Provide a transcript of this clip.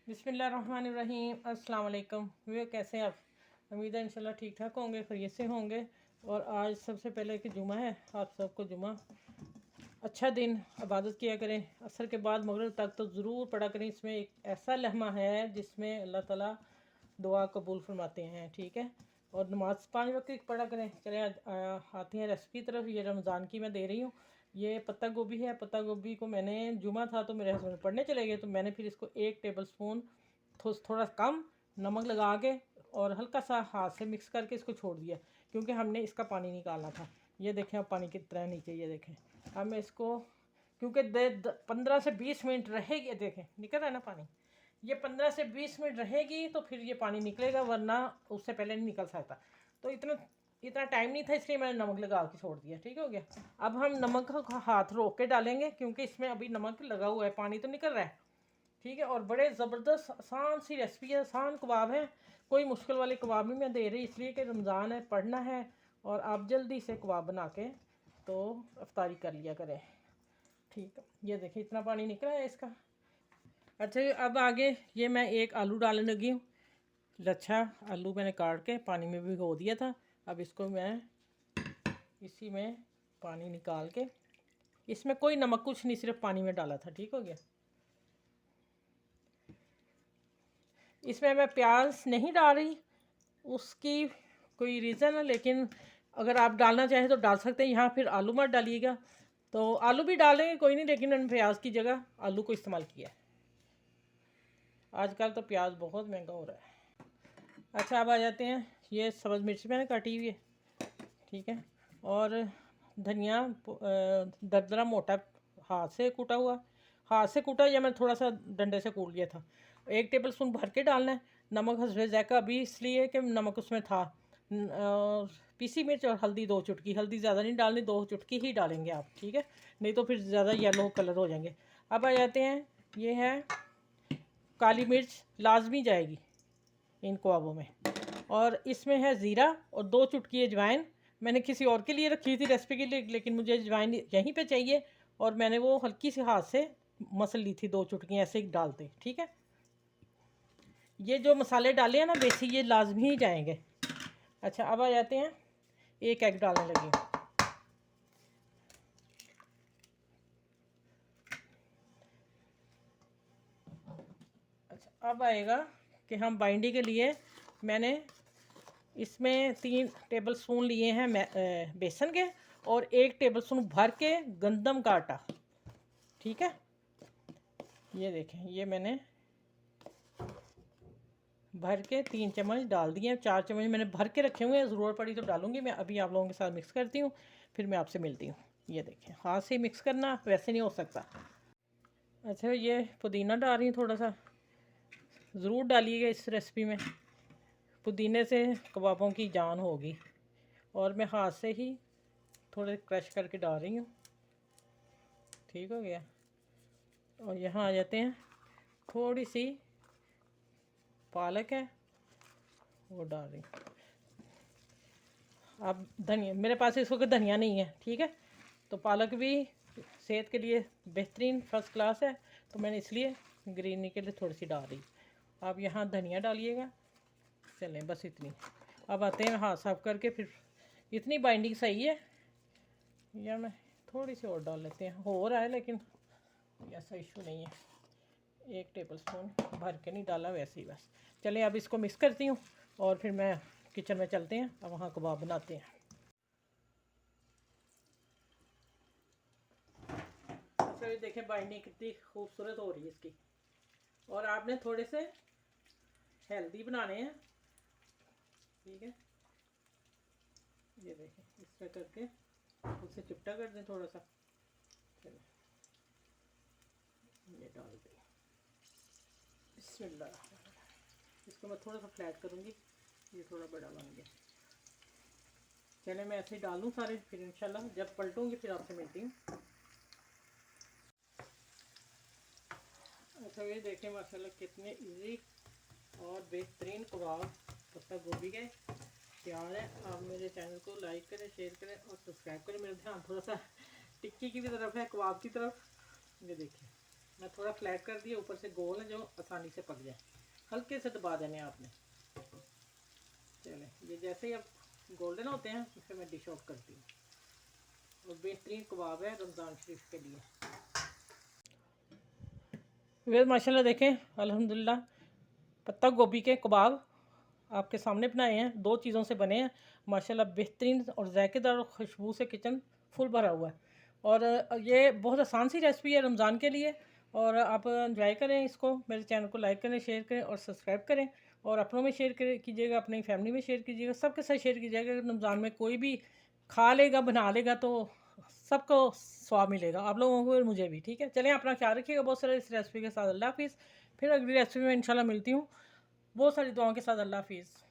बिस्मिल्लाहिर्रहमानिर्रहीम। अस्सलाम वालेकुम। वे कैसे हैं आप? उम्मीद है इंशाल्लाह ठीक ठाक होंगे, खैरियत से होंगे। और आज सबसे पहले कि जुमा है, आप सबको जुमा अच्छा दिन, इबादत किया करें। असर के बाद मगरिब तक तो ज़रूर पढ़ा करें। इसमें एक ऐसा लम्हा है जिसमें अल्लाह ताला दुआ कबूल फरमाते हैं, ठीक है। और नमाज 5 वक्त की पढ़ा करें। चले आती हैं रेसिपी की तरफ। ये रमज़ान की मैं दे रही हूँ। ये पत्ता गोभी है। पत्ता गोभी को मैंने जुमा था तो मेरे हस्बैंड पढ़ने चले गए, तो मैंने फिर इसको 1 टेबल स्पून थोड़ा कम नमक लगा के और हल्का सा हाथ से मिक्स करके इसको छोड़ दिया, क्योंकि हमने इसका पानी निकालना था। ये देखें अब पानी कितना है नीचे, ये देखें। अब मैं इसको, क्योंकि 15 से 20 मिनट रहेगी, देखें निकल रहा है ना पानी। ये 15 से 20 मिनट रहेगी तो फिर ये पानी निकलेगा, वरना उससे पहले नहीं निकल सकता। तो इतना टाइम नहीं था, इसलिए मैंने नमक लगा के छोड़ दिया। ठीक हो गया। अब हम नमक का हाथ रोक के डालेंगे, क्योंकि इसमें अभी नमक लगा हुआ है, पानी तो निकल रहा है, ठीक है। और बड़े ज़बरदस्त आसान सी रेसिपी है, आसान कबाब है। कोई मुश्किल वाले कबाब नहीं मैं दे रही, इसलिए कि रमज़ान है, पढ़ना है। और आप जल्दी से कबाब बना के तो अफ्तारी कर लिया करें, ठीक है। ये देखिए इतना पानी निकला है इसका। अच्छा, अब आगे ये मैं एक आलू डालने लगी हूँ। लच्छा आलू मैंने काट के पानी में भिगो दिया था। अब इसको मैं इसी में पानी निकाल के, इसमें कोई नमक कुछ नहीं, सिर्फ पानी में डाला था, ठीक हो गया। इसमें मैं प्याज नहीं डाल रही, उसकी कोई रीज़न है, लेकिन अगर आप डालना चाहें तो डाल सकते हैं। यहाँ फिर आलू मत डालिएगा, तो आलू भी डालेंगे कोई नहीं, लेकिन मैंने प्याज की जगह आलू को इस्तेमाल किया है। आजकल तो प्याज बहुत महंगा हो रहा है। अच्छा, अब आ जाते हैं, ये सब्ज़ मिर्च मैंने काटी हुई है, ठीक है। और धनिया दरदरा मोटा हाथ से कूटा हुआ, हाथ से कूटा या मैंने थोड़ा सा डंडे से कूट लिया था। 1 टेबल स्पून भर के डालना है। नमक हस्बे ज़ायका, अभी इसलिए कि नमक उसमें था। पीसी मिर्च और हल्दी 2 चुटकी, हल्दी ज़्यादा नहीं डालनी, 2 चुटकी ही डालेंगे आप, ठीक है। नहीं तो फिर ज़्यादा येलो कलर हो जाएंगे। अब आ जाते हैं, ये है काली मिर्च, लाजमी जाएगी इन कबाबों में। और इसमें है ज़ीरा और 2 चुटकी अजवाइन। मैंने किसी और के लिए रखी थी रेसिपी के लिए, लेकिन मुझे अजवाइन यहीं पे चाहिए, और मैंने वो हल्की सी हाथ से मसल ली थी, 2 चुटकी ऐसे ही डालते, ठीक है। ये जो मसाले डाले हैं ना बेसिक, ये लाजमी ही जाएंगे। अच्छा, अब आ जाते हैं, 1 एग डालने लगी। अच्छा, अब आएगा कि हम बाइंडी के लिए मैंने इसमें 3 टेबल स्पून लिए हैं बेसन के, और 1 टेबल स्पून भर के गंदम का आटा, ठीक है। ये देखें, ये मैंने भर के 3 चम्मच डाल दिए हैं। 4 चम्मच मैंने भर के रखे हुए हैं, ज़रूरत पड़ी तो डालूंगी मैं। अभी आप लोगों के साथ मिक्स करती हूँ, फिर मैं आपसे मिलती हूँ। ये देखें, हाथ से मिक्स करना, वैसे नहीं हो सकता। अच्छा, ये पुदीना डाल रही हूँ थोड़ा सा, ज़रूर डालिएगा इस रेसिपी में। पुदीने से कबाबों की जान होगी। और मैं हाथ से ही थोड़े क्रश करके डाल रही हूँ, ठीक हो गया। और यहाँ आ जाते हैं, थोड़ी सी पालक है, वो डाल रही हूँ। अब धनिया, मेरे पास इस वक्त धनिया नहीं है, ठीक है। तो पालक भी सेहत के लिए बेहतरीन फर्स्ट क्लास है, तो मैंने इसलिए ग्रीनी के लिए थोड़ी सी डाल रही। आप यहाँ धनिया डालिएगा। चलें, बस इतनी। अब आते हैं, हाथ साफ करके फिर इतनी बाइंडिंग सही है, या मैं थोड़ी सी और डाल लेते हैं, हो रहा है लेकिन ऐसा इशू नहीं है। 1 टेबल स्पून भर के नहीं डाला, वैसे ही बस। चलें, अब इसको मिक्स करती हूँ और फिर मैं किचन में चलते हैं, अब वहाँ कबाब बनाते हैं। अच्छा, ये देखें बाइंडिंग कितनी खूबसूरत हो रही है इसकी। और आपने थोड़े से हेल्दी बनाने हैं, ठीक है। ये देखें, इस तरह करके उसे चिपटा कर दें थोड़ा सा। चलो, ये डाल दें। बिस्मिल्लाह। इसको मैं थोड़ा सा फ्लैट करूँगी, ये थोड़ा बड़ा बन गया। चले, मैं ऐसे ही डाल दूँ सारे, फिर इंशाल्लाह जब पलटूँगी फिर आपसे मिलती हूँ। अच्छा, ये देखें माशाल्लाह कितने इजी और बेहतरीन कबाब पत्ता गोभी के तैयार है। आप मेरे चैनल को लाइक करें, शेयर करें और सब्सक्राइब करें। मेरा ध्यान थोड़ा सा टिक्की की भी तरफ है, कबाब की तरफ। ये देखिए, मैं थोड़ा फ्लैट कर दिया, ऊपर से गोल है जो आसानी से पक जाए। हल्के से दबा देने आपने। चले ये जैसे ही अब गोल्डन होते हैं तो फिर मैं डिश आउट करती हूँ। और बेहतरीन कबाब है रमज़ान शरीफ के लिए। वे माशाल्लाह देखें अल्हम्दुलिल्लाह पत्ता गोभी के कबाब आपके सामने बनाए हैं। 2 चीज़ों से बने हैं माशाल्लाह, बेहतरीन और जायकेदार और खुशबू से किचन फुल भरा हुआ है। और ये बहुत आसान सी रेसिपी है रमज़ान के लिए। और आप एंजॉय करें इसको। मेरे चैनल को लाइक करें, शेयर करें और सब्सक्राइब करें। और अपनों में शेयर कीजिएगा, अपनी फैमिली में शेयर कीजिएगा, सबके साथ शेयर कीजिएगा। रमज़ान में कोई भी खा लेगा, बना लेगा तो सबको स्वाद मिलेगा, आप लोगों को और मुझे भी। ठीक है, चलें अपना ख्याल रखिएगा बहुत सारे इस रेसिपी के साथ। अल्लाह हाफिज़। फिर अगली रेसिपी में इंशाल्लाह मिलती हूँ बहुत सारी दुआओं के साथ। अल्लाह हाफिज़।